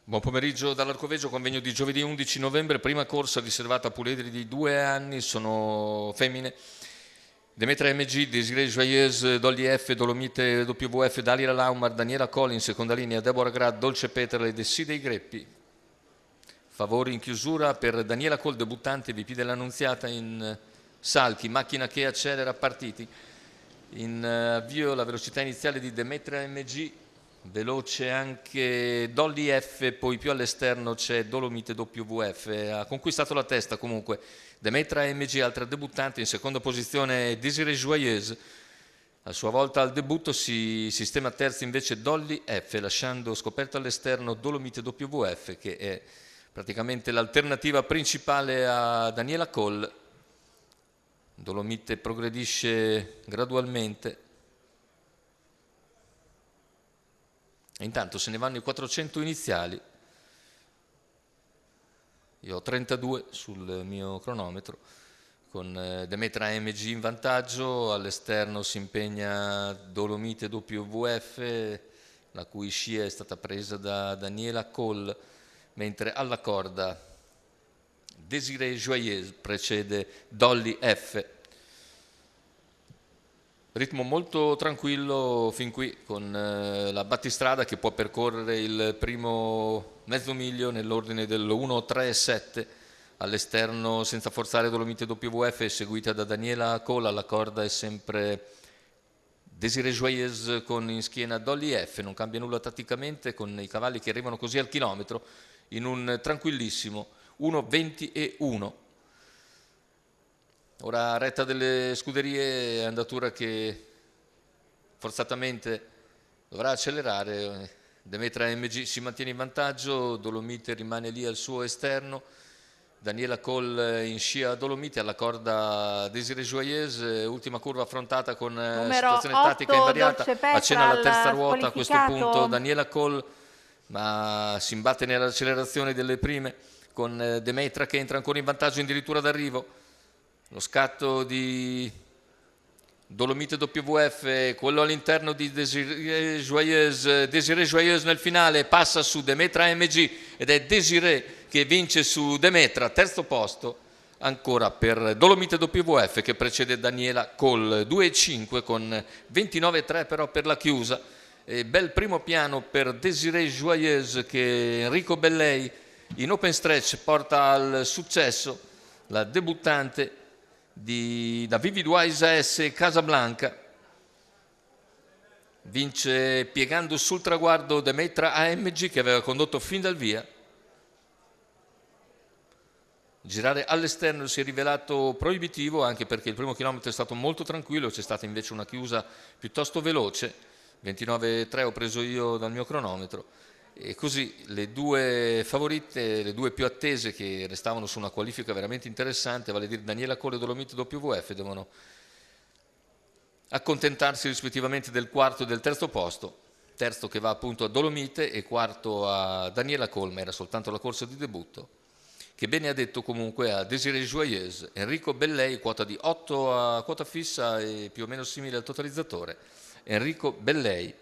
Buon pomeriggio dall'Arcoveggio, convegno di giovedì 11 novembre, prima corsa riservata a puledri di 2 anni, sono femmine. Demetra MG, Desiree Joyeuse, Dolly F, Dolomite WF, Dalila Laumar, Daniela Collin, seconda linea, Deborah Grad, Dolce Peterle, Dessi dei Greppi. Favori in chiusura per Daniela Col, debuttante, VP dell'Annunziata in salchi, macchina che accelera, partiti. In avvio la velocità iniziale di Demetra MG, veloce anche Dolly F, poi più all'esterno c'è Dolomite WF, ha conquistato la testa comunque Demetra MG, altra debuttante. In seconda posizione Desiree Joyeuse, a sua volta al debutto si sistema terza invece Dolly F, lasciando scoperto all'esterno Dolomite WF, che è praticamente l'alternativa principale a Daniela Cole. Dolomite progredisce gradualmente. E intanto se ne vanno i 400 iniziali. Io ho 32 sul mio cronometro, con Demetra MG in vantaggio, all'esterno si impegna Dolomite WF, la cui scia è stata presa da Daniela Cole, mentre alla corda Desiree Joyeuse precede Dolly F. Ritmo molto tranquillo fin qui, con la battistrada che può percorrere il primo mezzo miglio nell'ordine del 1-3-7, all'esterno senza forzare Dolomite WF, seguita da Daniela Cole. Alla corda è sempre Desiree Joyeuse con in schiena Dolly F, non cambia nulla tatticamente, con i cavalli che arrivano così al chilometro in un tranquillissimo 1-20-1. Ora retta delle scuderie, andatura che forzatamente dovrà accelerare. Demetra MG si mantiene in vantaggio, Dolomite rimane lì al suo esterno, Daniela Cole in scia Dolomite, alla corda Desiree Joyeuse, ultima curva affrontata con situazione tattica invariata, accenna alla terza ruota a questo punto Daniela Cole, ma si imbatte nell'accelerazione delle prime con Demetra che entra ancora in vantaggio addirittura d'arrivo. Lo scatto di Dolomite WF, quello all'interno di Desiree Joyeuse nel finale passa su Demetra MG ed è Desiree che vince su Demetra, terzo posto ancora per Dolomite WF che precede Daniela Cole, 2,5 con 29,3 però per la chiusa. E bel primo piano per Desiree Joyeuse che Enrico Bellei in open stretch porta al successo, la debuttante da Vivid Wise S Casablanca. Vince piegando sul traguardo Demetra AMG che aveva condotto fin dal via. Girare all'esterno si è rivelato proibitivo, anche perché il primo chilometro è stato molto tranquillo, c'è stata invece una chiusa piuttosto veloce, 29,3 ho preso io dal mio cronometro. E così le due favorite, le due più attese che restavano su una qualifica veramente interessante, vale a dire Daniela Cole e Dolomite WF, devono accontentarsi rispettivamente del quarto e del terzo posto, terzo che va appunto a Dolomite e quarto a Daniela Cole, ma era soltanto la corsa di debutto. Che bene ha detto comunque a Desiree Joyeuse, Enrico Bellei, quota di 8 a quota fissa e più o meno simile al totalizzatore. Enrico Bellei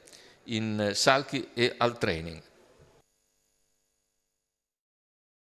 in salchi e al training.